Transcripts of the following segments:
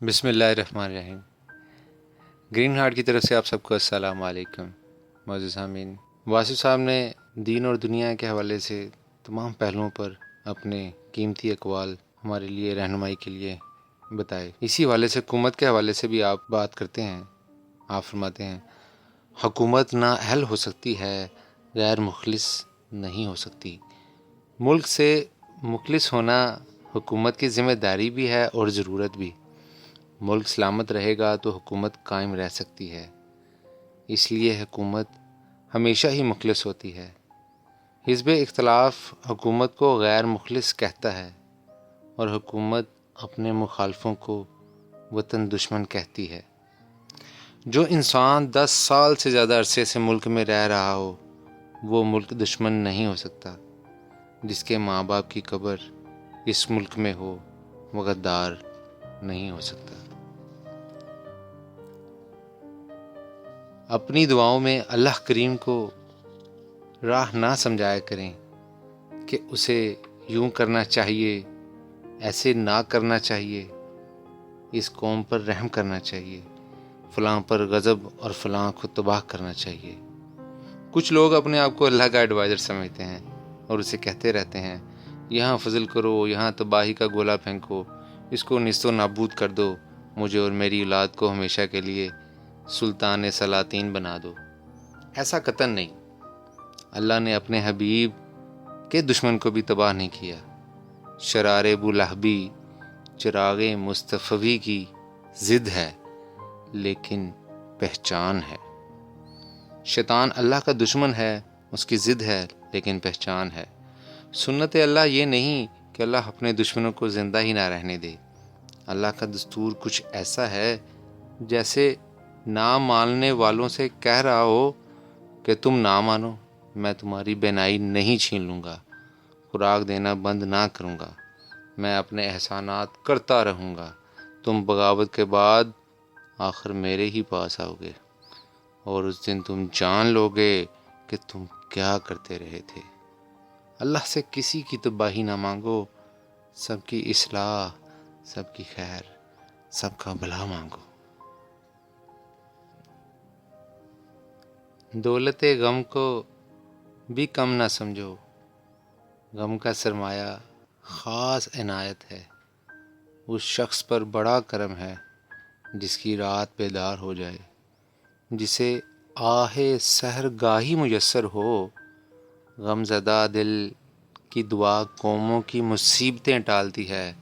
بسم اللہ الرحمن الرحیم۔ گرین ہارٹ کی طرف سے آپ سب کو السلام علیکم۔ معزز سامعین، واسف صاحب نے دین اور دنیا کے حوالے سے تمام پہلوؤں پر اپنے قیمتی اقوال ہمارے لیے رہنمائی کے لیے بتائے۔ اسی حوالے سے حکومت کے حوالے سے بھی آپ بات کرتے ہیں۔ آپ فرماتے ہیں حکومت نااہل ہو سکتی ہے، غیر مخلص نہیں ہو سکتی۔ ملک سے مخلص ہونا حکومت کی ذمہ داری بھی ہے اور ضرورت بھی۔ ملک سلامت رہے گا تو حکومت قائم رہ سکتی ہے، اس لیے حکومت ہمیشہ ہی مخلص ہوتی ہے۔ حزب اختلاف حکومت کو غیر مخلص کہتا ہے اور حکومت اپنے مخالفوں کو وطن دشمن کہتی ہے۔ جو انسان 10 سال سے زیادہ عرصے سے ملک میں رہ رہا ہو وہ ملک دشمن نہیں ہو سکتا۔ جس کے ماں باپ کی قبر اس ملک میں ہو وہ غدار نہیں ہو سکتا۔ اپنی دعاؤں میں اللہ کریم کو راہ نہ سمجھایا کریں کہ اسے یوں کرنا چاہیے، ایسے نہ کرنا چاہیے، اس قوم پر رحم کرنا چاہیے، فلاں پر غضب اور فلاں کو تباہ کرنا چاہیے۔ کچھ لوگ اپنے آپ کو اللہ کا ایڈوائزر سمجھتے ہیں اور اسے کہتے رہتے ہیں یہاں فضل کرو، یہاں تباہی کا گولا پھینکو، اس کو نیست و نابود کر دو، مجھے اور میری اولاد کو ہمیشہ کے لیے سلطان سلاطین بنا دو۔ ایسا قطعاً نہیں۔ اللہ نے اپنے حبیب کے دشمن کو بھی تباہ نہیں کیا۔ شرار ابولہبی چراغ مصطفی کی ضد ہے لیکن پہچان ہے۔ شیطان اللہ کا دشمن ہے، اس کی ضد ہے لیکن پہچان ہے۔ سنت اللہ یہ نہیں کہ اللہ اپنے دشمنوں کو زندہ ہی نہ رہنے دے۔ اللہ کا دستور کچھ ایسا ہے جیسے نہ ماننے والوں سے کہہ رہا ہو کہ تم نہ مانو، میں تمہاری بینائی نہیں چھین لوں گا، خوراک دینا بند نہ کروں گا، میں اپنے احسانات کرتا رہوں گا، تم بغاوت کے بعد آخر میرے ہی پاس آؤ گے اور اس دن تم جان لو گے کہ تم کیا کرتے رہے تھے۔ اللہ سے کسی کی تباہی نہ مانگو، سب کی اصلاح، سب کی خیر، سب کا بھلا مانگو۔ دولت غم کو بھی کم نہ سمجھو، غم کا سرمایہ خاص عنایت ہے، اس شخص پر بڑا کرم ہے جس کی رات بیدار ہو جائے، جسے آہ سحر گاہی میسر ہو۔ غم زدہ دل کی دعا قوموں کی مصیبتیں ٹالتی ہے،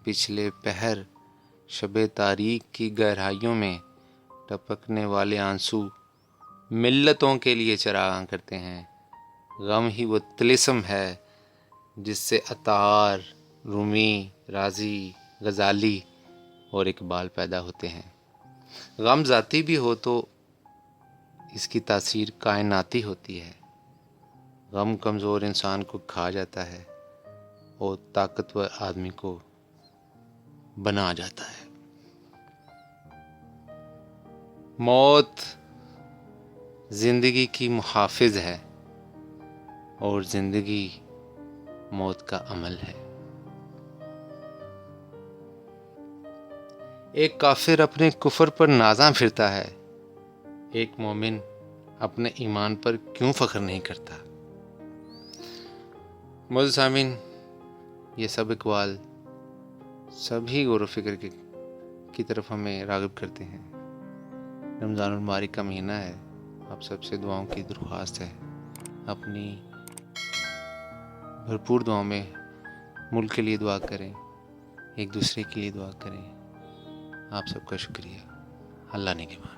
پچھلے پہر شب تاریک کی گہرائیوں میں ٹپکنے والے آنسو ملتوں کے لیے چراغاں کرتے ہیں۔ غم ہی وہ طلسم ہے جس سے عطار، رومی، رازی، غزالی اور اقبال پیدا ہوتے ہیں۔ غم ذاتی بھی ہو تو اس کی تاثیر کائناتی ہوتی ہے۔ غم کمزور انسان کو کھا جاتا ہے اور طاقتور آدمی کو بنا جاتا ہے۔ موت زندگی کی محافظ ہے اور زندگی موت کا عمل ہے۔ ایک کافر اپنے کفر پر نازاں پھرتا ہے، ایک مومن اپنے ایمان پر کیوں فخر نہیں کرتا؟ معزز سامعین، یہ سب اقوال سبھی غور و فکر کی طرف ہمیں راغب کرتے ہیں۔ رمضان المبارک کا مہینہ ہے، آپ سب سے دعاؤں کی درخواست ہے۔ اپنی بھرپور دعاؤں میں ملک کے لیے دعا کریں، ایک دوسرے کے لیے دعا کریں۔ آپ سب کا شکریہ۔ اللہ نگہبان۔